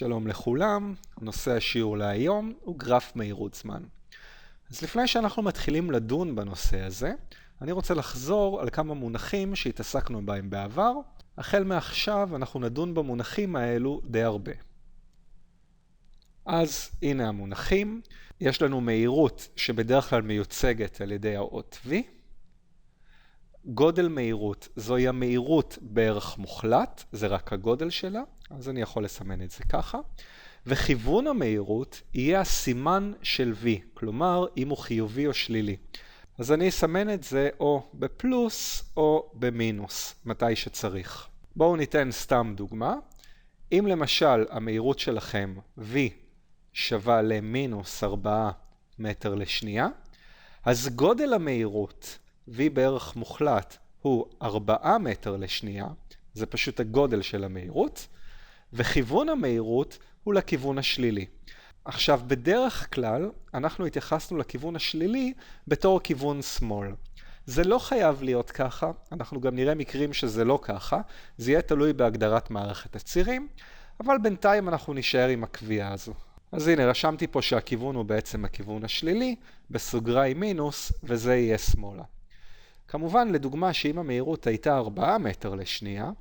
שלום לכולם, נושא השיעור להיום הוא גרף מהירות זמן. אז לפני שאנחנו מתחילים לדון בנושא הזה, אני רוצה לחזור על כמה מונחים שהתעסקנו בהם בעבר. החל מעכשיו אנחנו נדון במונחים האלו די הרבה. אז הנה המונחים. יש לנו מהירות שבדרך כלל מיוצגת על ידי האות V. גודל מהירות זוהי המהירות בערך מוחלט, זה רק הגודל שלה, אז אני יכול לסמן את זה ככה. וכיוון המהירות יהיה הסימן של V, כלומר אם הוא חיובי או שלילי. אז אני אסמן את זה או בפלוס או במינוס, מתי שצריך. בואו ניתן סתם דוגמה. אם למשל המהירות שלכם V שווה למינוס 4 מטר לשנייה, אז גודל המהירות V בערך מוחלט הוא 4 מטר לשנייה, זה פשוט הגודל של המהירות, וכיוון המהירות הוא לכיוון השלילי. עכשיו, בדרך כלל אנחנו התייחסנו לכיוון השלילי בתור כיוון שמאל. זה לא חייב להיות ככה, אנחנו גם נראה מקרים שזה לא ככה, זה יהיה תלוי בהגדרת מערכת הצירים, אבל בינתיים אנחנו נשאר עם הקביעה הזו. אז הנה, רשמתי פה שהכיוון הוא בעצם הכיוון השלילי, בסוגריים מינוס, וזה יהיה שמאלה. כמובן, לדוגמה, שאם המהירות הייתה 4 מטר לשנייה,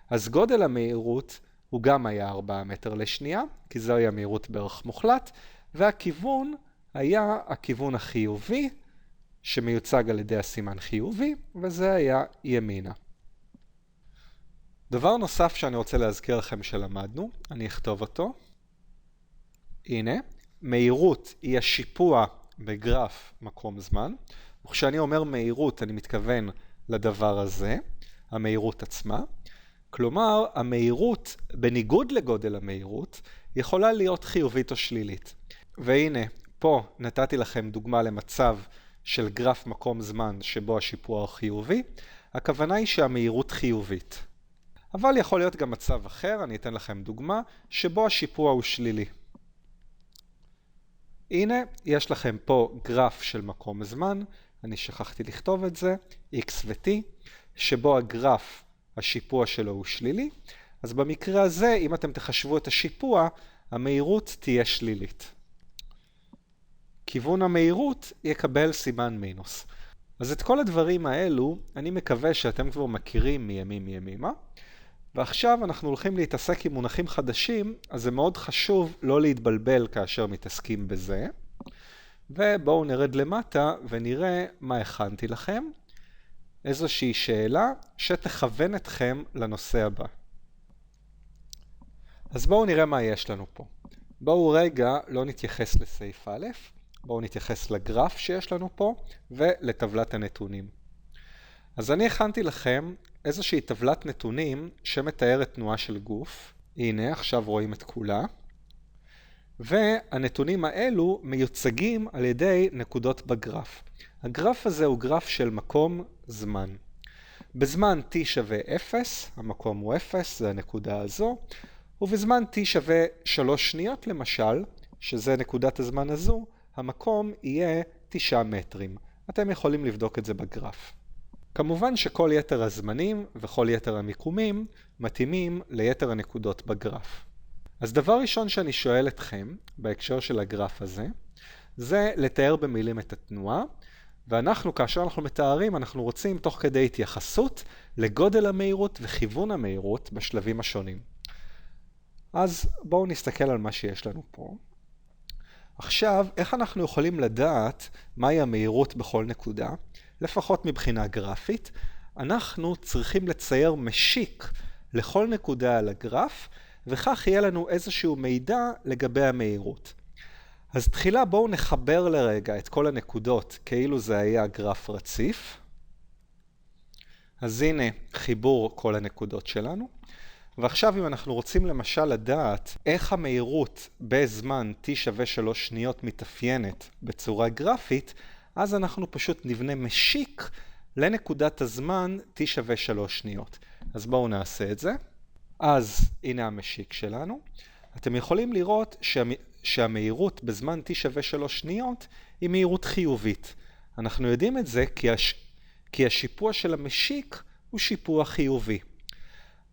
אז גודל המהירות הוא גם היה 4 מטר לשנייה, כי זו היה מהירות בערך מוחלט, והכיוון היה הכיוון החיובי, שמיוצג על ידי הסימן חיובי, וזה היה ימינה. דבר נוסף שאני רוצה להזכיר לכם שלמדנו, אני אכתוב אותו. הנה, מהירות היא השיפוע בגרף מקום זמן, וכשאני אומר מהירות אני מתכוון לדבר הזה, המהירות עצמה. כלומר, המהירות, בניגוד לגודל המהירות, יכולה להיות חיובית או שלילית. והנה, פה נתתי לכם דוגמה למצב של גרף מקום זמן שבו השיפוע הוא חיובי. הכוונה היא שהמהירות חיובית. אבל יכול להיות גם מצב אחר, אני אתן לכם דוגמה, שבו השיפוע הוא שלילי. הנה, יש לכם פה גרף של מקום זמן, אני שכחתי לכתוב את זה, x ו-t, שבו הגרף, השיפוע שלו הוא שלילי, אז במקרה הזה, אם אתם תחשבו את השיפוע, המהירות תהיה שלילית. כיוון המהירות יקבל סימן מינוס. אז את כל הדברים האלו, אני מקווה שאתם כבר מכירים מימימה, ועכשיו אנחנו הולכים להתעסק עם מונחים חדשים, אז זה מאוד חשוב לא להתבלבל כאשר מתעסקים בזה. ובואו נרד למטה ונראה מה הכנתי לכם. איזושהי שאלה שתכוון אתכם לנושא הבא. אז בואו נראה מה יש לנו פה. בואו רגע לא נתייחס לסעיף א', בואו נתייחס לגרף שיש לנו פה ולטבלת הנתונים. אז אני הכנתי לכם איזושהי טבלת נתונים שמתארת תנועה של גוף. הנה, עכשיו רואים את כולה. והנתונים האלו מיוצגים על ידי נקודות בגרף. הגרף הזה הוא גרף של מקום זמן. בזמן t שווה 0, המקום הוא 0, זה הנקודה הזו, ובזמן t שווה 3 שניות למשל, שזה נקודת הזמן הזו, המקום יהיה 9 מטרים. אתם יכולים לבדוק את זה בגרף. כמובן שכל יתר הזמנים וכל יתר המיקומים מתאימים ליתר הנקודות בגרף. אז דבר ראשון שאני שואל אתכם בהקשר של הגרף הזה, זה לתאר במילים את התנועה, ואנחנו כאשר אנחנו מתארים אנחנו רוצים תוך כדי התייחסות לגודל המהירות וכיוון המהירות בשלבים השונים. אז בואו נסתכל על מה שיש לנו פה. עכשיו, איך אנחנו יכולים לדעת מהי המהירות בכל נקודה? לפחות מבחינה גרפית, אנחנו צריכים לצייר משיק לכל נקודה על הגרף, וכך יהיה לנו איזשהו מידע לגבי המהירות. אז תחילה בואו נחבר לרגע את כל הנקודות כאילו זה היה גרף רציף. אז הנה חיבור כל הנקודות שלנו. ועכשיו אם אנחנו רוצים למשל לדעת איך המהירות בזמן t שווה 3 שניות מתאפיינת בצורה גרפית, אז אנחנו פשוט נבנה משיק לנקודת הזמן t שווה 3 שניות. אז בואו נעשה את זה. אז הנה המשיק שלנו. אתם יכולים לראות שהמהירות בזמן t שווה 3 שניות היא מהירות חיובית. אנחנו יודעים את זה כי השיפוע של המשיק הוא שיפוע חיובי.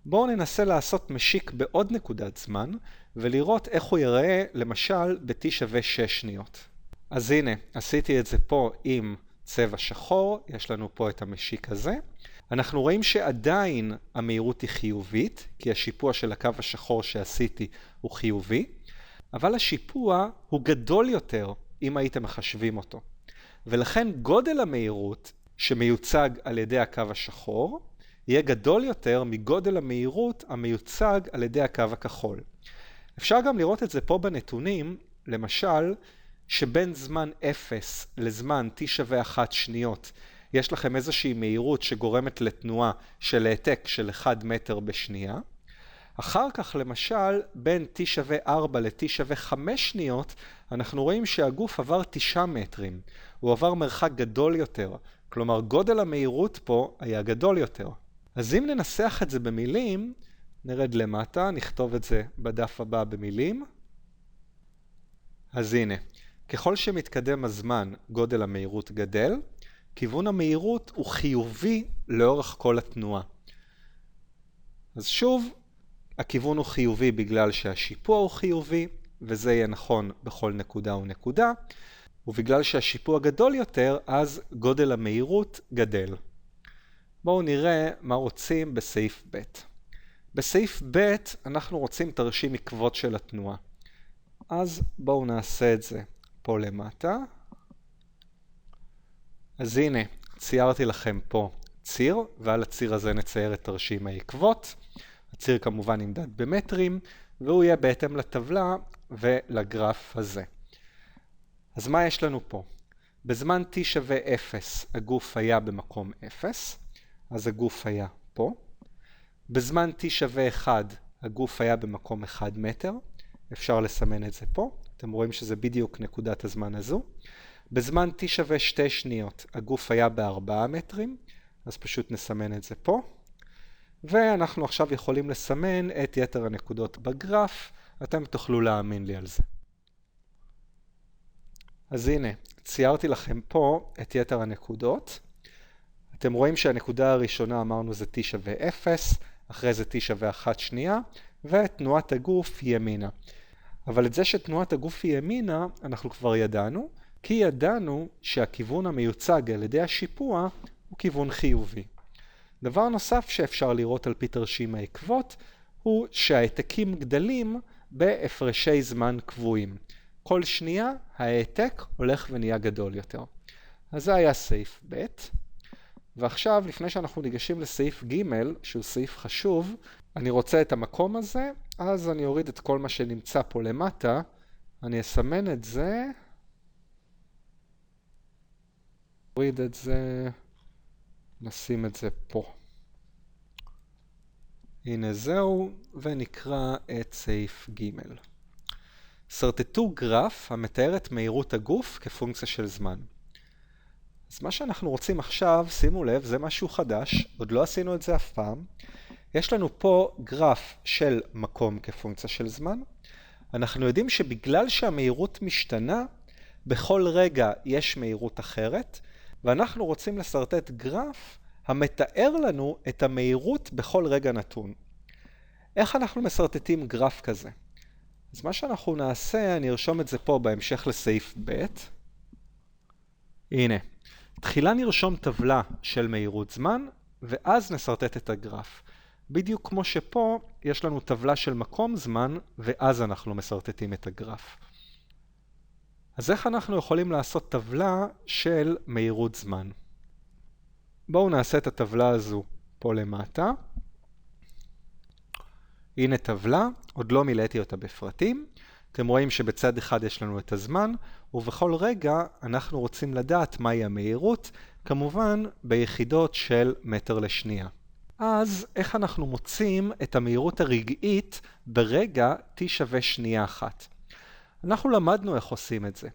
בואו ננסה לעשות משיק בעוד נקודת זמן, ולראות איך הוא ייראה למשל ב-t שווה 6 שניות. אז הנה, עשיתי את זה פה עם צבע שחור, יש לנו פה את המשיק הזה. אנחנו רואים שעדיין המהירות היא חיובית, כי השיפוע של הקו השחור שעשיתי הוא חיובי, אבל השיפוע הוא גדול יותר אם הייתם מחשבים אותו. ולכן גודל המהירות שמיוצג על ידי הקו השחור, יהיה גדול יותר מגודל המהירות המיוצג על ידי הקו הכחול. אפשר גם לראות את זה פה בנתונים, למשל, שבין זמן 0 לזמן t שווה 1 שניות, יש לכם איזושהי מהירות שגורמת לתנועה של העתק של 1 מטר בשנייה. אחר כך, למשל, בין t שווה 4 ל-t שווה 5 שניות, אנחנו רואים שהגוף עבר 9 מטרים. הוא עבר מרחק גדול יותר. כלומר, גודל המהירות פה היה גדול יותר. אז אם ננסח את זה במילים, נרד למטה, נכתוב את זה בדף הבא במילים. אז הנה, ככל שמתקדם הזמן, גודל המהירות גדל, כיוון המהירות הוא חיובי לאורך כל התנועה. אז שוב, הכיוון הוא חיובי בגלל שהשיפוע הוא חיובי, וזה יהיה נכון בכל נקודה ונקודה, ובגלל שהשיפוע גדול יותר, אז גודל המהירות גדל. בואו נראה מה רוצים בסעיף ב'. בסעיף ב' אנחנו רוצים תרשים עקבות של התנועה. אז בואו נעשה את זה פה למטה. אז הנה, ציירתי לכם פה ציר, ועל הציר הזה נצייר את תרשים העקבות. הציר כמובן נמדד במטרים, והוא יהיה בהתאם לטבלה ולגרף הזה. אז מה יש לנו פה? בזמן t שווה 0 הגוף היה במקום 0, אז הגוף היה פה. בזמן t שווה 1 הגוף היה במקום 1 מטר, אפשר לסמן את זה פה, אתם רואים שזה בדיוק נקודת הזמן הזו. בזמן t שווה 2 שניות הגוף היה ב4 מטרים, אז פשוט נסמן את זה פה. ואנחנו עכשיו יכולים לסמן את יתר הנקודות בגרף, אתם תוכלו להאמין לי על זה. אז הנה, ציירתי לכם פה את יתר הנקודות. אתם רואים שהנקודה הראשונה אמרנו זה t שווה 0, אחרי זה t שווה 1 שנייה, ותנועת הגוף ימינה. אבל את זה שתנועת הגוף היא ימינה, אנחנו כבר ידענו, כי ידענו שהכיוון המיוצג על ידי השיפוע הוא כיוון חיובי. דבר נוסף שאפשר לראות על פי תרשים העקבות, הוא שהעתקים גדלים בהפרשי זמן קבועים. כל שנייה העתק הולך ונהיה גדול יותר. אז זה היה סעיף ב'. ועכשיו, לפני שאנחנו ניגשים לסעיף ג', שהוא סעיף חשוב, אני רוצה את המקום הזה, אז אני אוריד את כל מה שנמצא פה למטה, אני אסמן את זה, אוריד את זה, נשים את זה פה. הנה זהו, ונקרא את סעיף ג'. סרטטו גרף המתאר את מהירות הגוף כפונקציה של זמן. אז מה שאנחנו רוצים עכשיו, שימו לב, זה משהו חדש, עוד לא עשינו את זה אף פעם. יש לנו פה גרף של מקום כפונקציה של זמן. אנחנו יודעים שבגלל שהמהירות משתנה, בכל רגע יש מהירות אחרת, ואנחנו רוצים לסרטט גרף המתאר לנו את המהירות בכל רגע נתון. איך אנחנו מסרטטים גרף כזה? אז מה שאנחנו נעשה, אני ארשום את זה פה בהמשך לסעיף ב'. הנה, תחילה נרשום טבלה של מהירות זמן, ואז נסרטט את הגרף. בדיוק כמו שפה יש לנו טבלה של מקום זמן, ואז אנחנו מסרטטים את הגרף. אז איך אנחנו יכולים לעשות טבלה של מהירות זמן? בואו נעשה את הטבלה הזו פה למטה. הנה טבלה, עוד לא מילאתי אותה בפרטים. אתם רואים שבצד אחד יש לנו את הזמן, ובכל רגע אנחנו רוצים לדעת מהי המהירות, כמובן ביחידות של מטר לשנייה. אז איך אנחנו מוצאים את המהירות הרגעית ברגע t שווה שנייה אחת? אנחנו למדנו איך עושים את זה.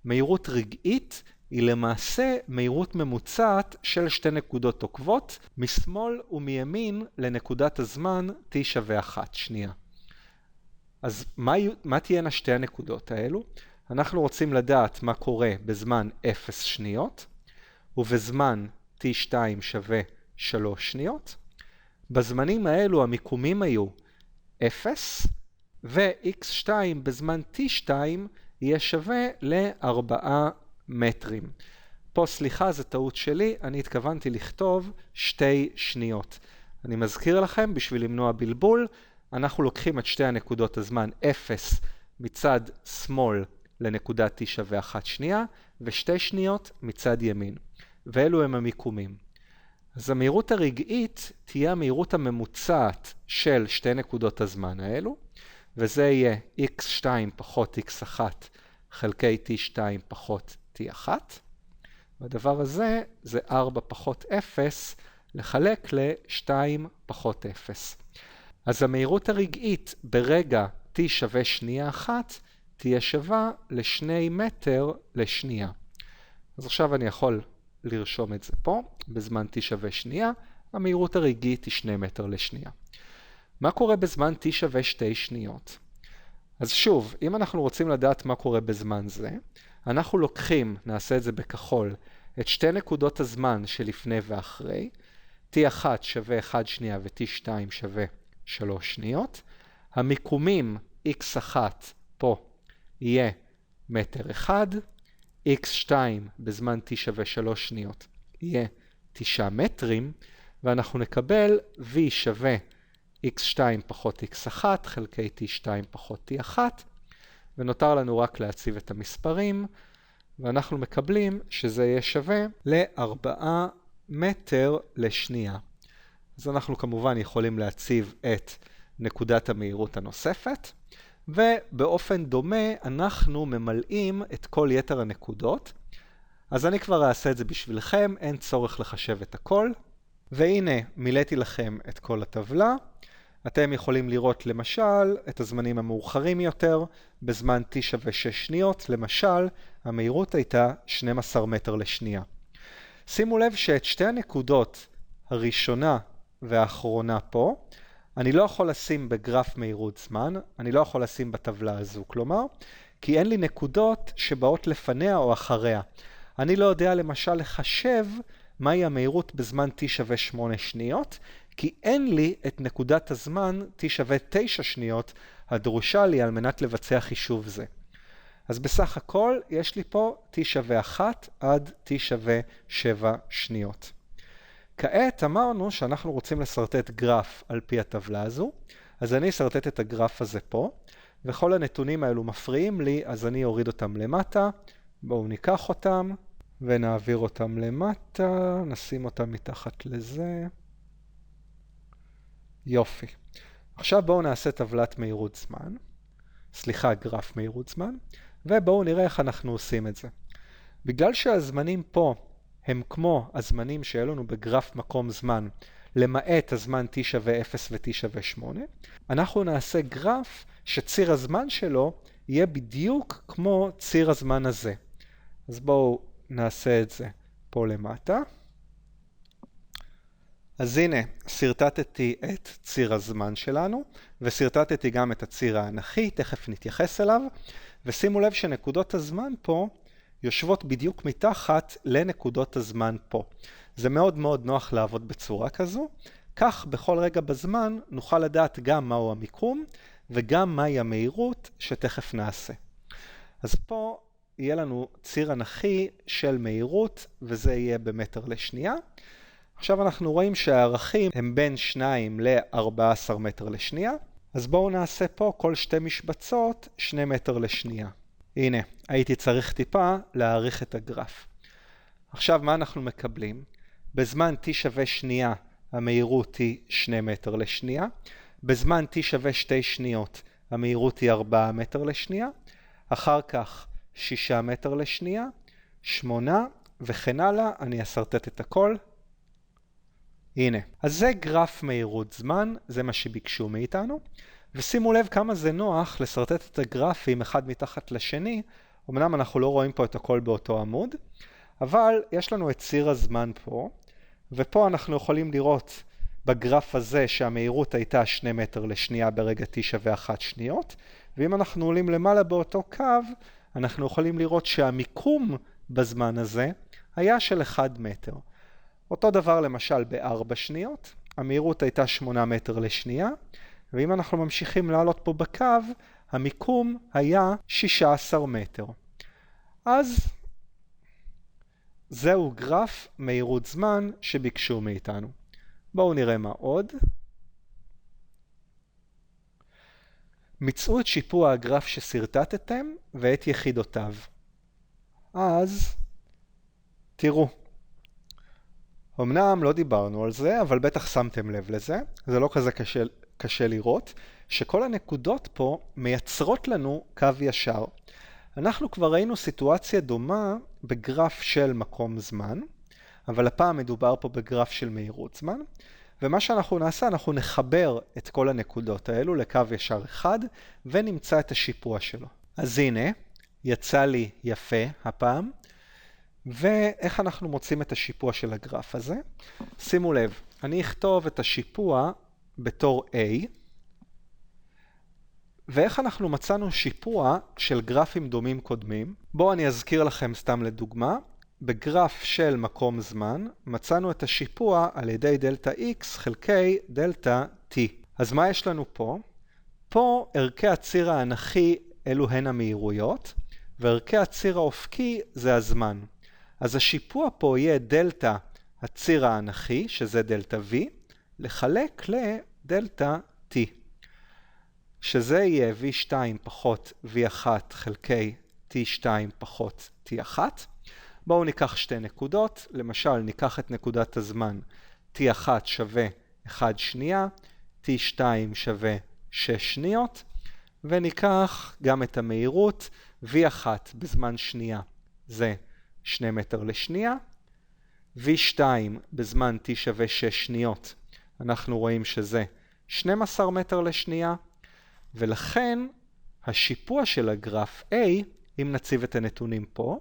מהירות רגעית היא למעשה מהירות ממוצעת של שתי נקודות עוקבות, משמאל ומימין לנקודת הזמן t שווה 1 שנייה. אז מה תהיינה שתי הנקודות האלו? אנחנו רוצים לדעת מה קורה בזמן 0 שניות, ובזמן t2 שווה 3 שניות, בזמנים האלו המיקומים היו 0, ו-x2 בזמן t2 יהיה שווה ל4 מטרים. פה סליחה, זה טעות שלי, אני התכוונתי לכתוב 2 שניות. אני מזכיר לכם, בשביל למנוע בלבול, אנחנו לוקחים את שתי הנקודות הזמן 0 מצד שמאל לנקודת t שווה 1 שנייה, ו2 שניות מצד ימין. ואלו הם המיקומים. אז המהירות הרגעית תהיה המהירות הממוצעת של שתי נקודות הזמן האלו, וזה יהיה x2 פחות x1 חלקי t2 פחות t1. והדבר הזה זה 4 פחות 0 לחלק ל-2 פחות 0. אז המהירות הרגעית ברגע t שווה שנייה אחת תהיה שווה ל2 מטר לשנייה. אז עכשיו אני יכול לרשום את זה פה, בזמן t שווה שנייה, המהירות הרגעית היא 2 מטר לשנייה. מה קורה בזמן t שווה 2 שניות? אז שוב, אם אנחנו רוצים לדעת מה קורה בזמן זה, אנחנו לוקחים, נעשה את זה בכחול, את שתי נקודות הזמן שלפני ואחרי, t1 שווה 1 שנייה ו-t2 שווה 3 שניות. המיקומים x1 פה יהיה מטר 1, x2 בזמן t שווה 3 שניות יהיה 9 מטרים, ואנחנו נקבל v שווה x2 פחות x1 חלקי t2 פחות t1, ונותר לנו רק להציב את המספרים, ואנחנו מקבלים שזה יהיה שווה ל4 מטר לשנייה. אז אנחנו כמובן יכולים להציב את נקודת המהירות הנוספת, ובאופן דומה אנחנו ממלאים את כל יתר הנקודות. אז אני כבר אעשה את זה בשבילכם, אין צורך לחשב את הכל. והנה, מילאתי לכם את כל הטבלה. אתם יכולים לראות למשל את הזמנים המאוחרים יותר, בזמן t שווה 6 שניות, למשל, המהירות הייתה 12 מטר לשנייה. שימו לב שאת שתי הנקודות הראשונה והאחרונה פה, אני לא יכול לשים בגרף מהירות זמן, אני לא יכול לשים בטבלה הזו, כלומר, כי אין לי נקודות שבאות לפניה או אחריה. אני לא יודע למשל לחשב מהי המהירות בזמן t שווה 8 שניות, כי אין לי את נקודת הזמן t שווה 9 שניות הדרושה לי על מנת לבצע חישוב זה. אז בסך הכל יש לי פה t שווה 1 עד t שווה 7 שניות. כעת אמרנו שאנחנו רוצים לסרטט גרף על פי הטבלה הזו, אז אני אסרטט את הגרף הזה פה, וכל הנתונים האלו מפריעים לי, אז אני אוריד אותם למטה. בואו ניקח אותם ונעביר אותם למטה, נשים אותם מתחת לזה. יופי. עכשיו בואו נעשה טבלת מהירות זמן, גרף מהירות זמן, ובואו נראה איך אנחנו עושים את זה. בגלל שהזמנים פה הם כמו הזמנים שהיו לנו בגרף מקום זמן, למעט הזמן t שווה 0 ו-t שווה 8, אנחנו נעשה גרף שציר הזמן שלו יהיה בדיוק כמו ציר הזמן הזה. אז בואו נעשה את זה פה למטה. אז הנה, סרטטתי את ציר הזמן שלנו, וסרטטתי גם את הציר האנכי, תכף נתייחס אליו, ושימו לב שנקודות הזמן פה יושבות בדיוק מתחת לנקודות הזמן פה. זה מאוד מאוד נוח לעבוד בצורה כזו, כך בכל רגע בזמן נוכל לדעת גם מהו המיקום, וגם מהי המהירות שתכף נעשה. אז פה יהיה לנו ציר אנכי של מהירות, וזה יהיה במטר לשנייה. עכשיו אנחנו רואים שהערכים הם בין 2 ל-14 מטר לשנייה, אז בואו נעשה פה כל שתי משבצות 2 מטר לשנייה. הנה, הייתי צריך טיפה להעריך את הגרף. עכשיו מה אנחנו מקבלים? בזמן t שווה שנייה המהירות היא 2 מטר לשנייה, בזמן t שווה 2 שניות המהירות היא 4 מטר לשנייה, אחר כך 6 מטר לשנייה, 8 וכן הלאה, אני אסרטט את הכל. הנה, אז זה גרף מהירות זמן, זה מה שביקשו מאיתנו, ושימו לב כמה זה נוח לסרטט את הגרפים אחד מתחת לשני, אמנם אנחנו לא רואים פה את הכל באותו עמוד, אבל יש לנו את ציר הזמן פה, ופה אנחנו יכולים לראות בגרף הזה שהמהירות הייתה 2 מטר לשנייה ברגע t שווה 1 שניות, ואם אנחנו עולים למעלה באותו קו, אנחנו יכולים לראות שהמיקום בזמן הזה היה של 1 מטר. אותו דבר למשל ב4 שניות, המהירות הייתה 8 מטר לשנייה, ואם אנחנו ממשיכים לעלות פה בקו, המיקום היה 16 מטר. אז זהו גרף מהירות זמן שביקשו מאיתנו. בואו נראה מה עוד. מצאו את שיפוע הגרף שסרטטתם ואת יחידותיו. אז תראו. אמנם לא דיברנו על זה, אבל בטח שמתם לב לזה. זה לא כזה קשה לראות, שכל הנקודות פה מייצרות לנו קו ישר. אנחנו כבר ראינו סיטואציה דומה בגרף של מקום זמן, אבל הפעם מדובר פה בגרף של מהירות זמן, ומה שאנחנו נעשה, אנחנו נחבר את כל הנקודות האלו לקו ישר אחד, ונמצא את השיפוע שלו. אז הנה, יצא לי יפה הפעם, ואיך אנחנו מוצאים את השיפוע של הגרף הזה? שימו לב, אני אכתוב את השיפוע בתור A, ואיך אנחנו מצאנו שיפוע של גרפים דומים קודמים? בואו אני אזכיר לכם סתם לדוגמה. בגרף של מקום זמן מצאנו את השיפוע על ידי דלטה X חלקי דלטה T. אז מה יש לנו פה? פה ערכי הציר האנכי אלו הן המהירויות, וערכי הציר האופקי זה הזמן. אז השיפוע פה יהיה דלטה הציר האנכי, שזה דלטה V, לחלק לדלטה T. שזה יהיה V2 פחות V1 חלקי T2 פחות T1. בואו ניקח שתי נקודות, למשל ניקח את נקודת הזמן T1 שווה 1 שנייה, T2 שווה 6 שניות, וניקח גם את המהירות, V1 בזמן שנייה זה 2 מטר לשנייה, V2 בזמן T שווה 6 שניות, אנחנו רואים שזה 12 מטר לשנייה, ולכן השיפוע של הגרף A, אם נציב את הנתונים פה,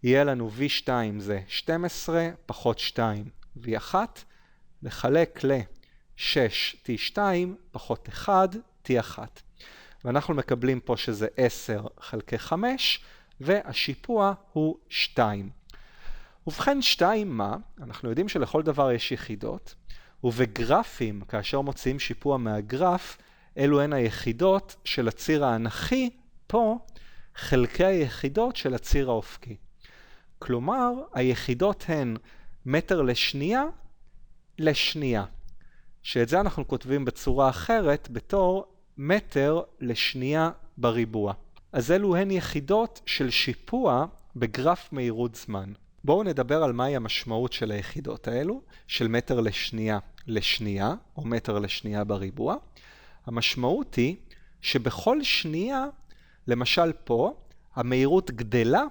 יהיה לנו V2 זה 12 פחות 2 V1, לחלק ל-6 T2 פחות 1 T1. ואנחנו מקבלים פה שזה 10 חלקי 5, והשיפוע הוא 2. ובכן 2 מה? אנחנו יודעים שלכל דבר יש יחידות, ובגרפים, כאשר מוציאים שיפוע מהגרף, אלו הן היחידות של הציר האנכי, פה חלקי היחידות של הציר האופקי. כלומר, היחידות הן מטר לשנייה, שאת זה אנחנו כותבים בצורה אחרת בתור מטר לשנייה בריבוע. אז אלו הן יחידות של שיפוע בגרף מהירות זמן. בואו נדבר על מהי המשמעות של היחידות האלו, של מטר לשנייה, או מטר לשנייה בריבוע. המשמעות היא שבכל שנייה, למשל פה, המהירות גדלה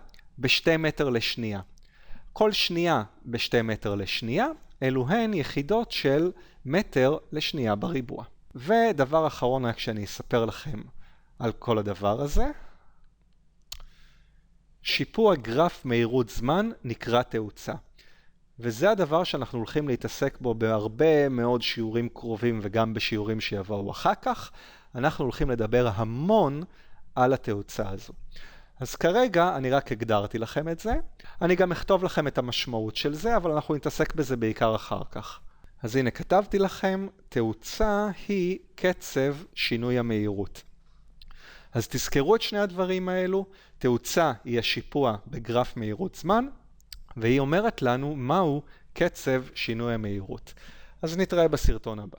ב2 מטר לשנייה. כל שנייה ב2 מטר לשנייה, אלו הן יחידות של מטר לשנייה בריבוע. ודבר אחרון רק שאני אספר לכם על כל הדבר הזה. שיפוע גרף מהירות זמן נקרא תאוצה. וזה הדבר שאנחנו הולכים להתעסק בו בהרבה מאוד שיעורים קרובים וגם בשיעורים שיבואו אחר כך. אנחנו הולכים לדבר המון על התאוצה הזו. אז כרגע אני רק הגדרתי לכם את זה. אני גם אכתוב לכם את המשמעות של זה, אבל אנחנו נתעסק בזה בעיקר אחר כך. אז הנה כתבתי לכם, תאוצה היא קצב שינוי המהירות. אז תזכרו את שני הדברים האלו. תאוצה היא השיפוע בגרף מהירות זמן, והיא אומרת לנו מהו קצב שינוי המהירות. אז נתראה בסרטון הבא.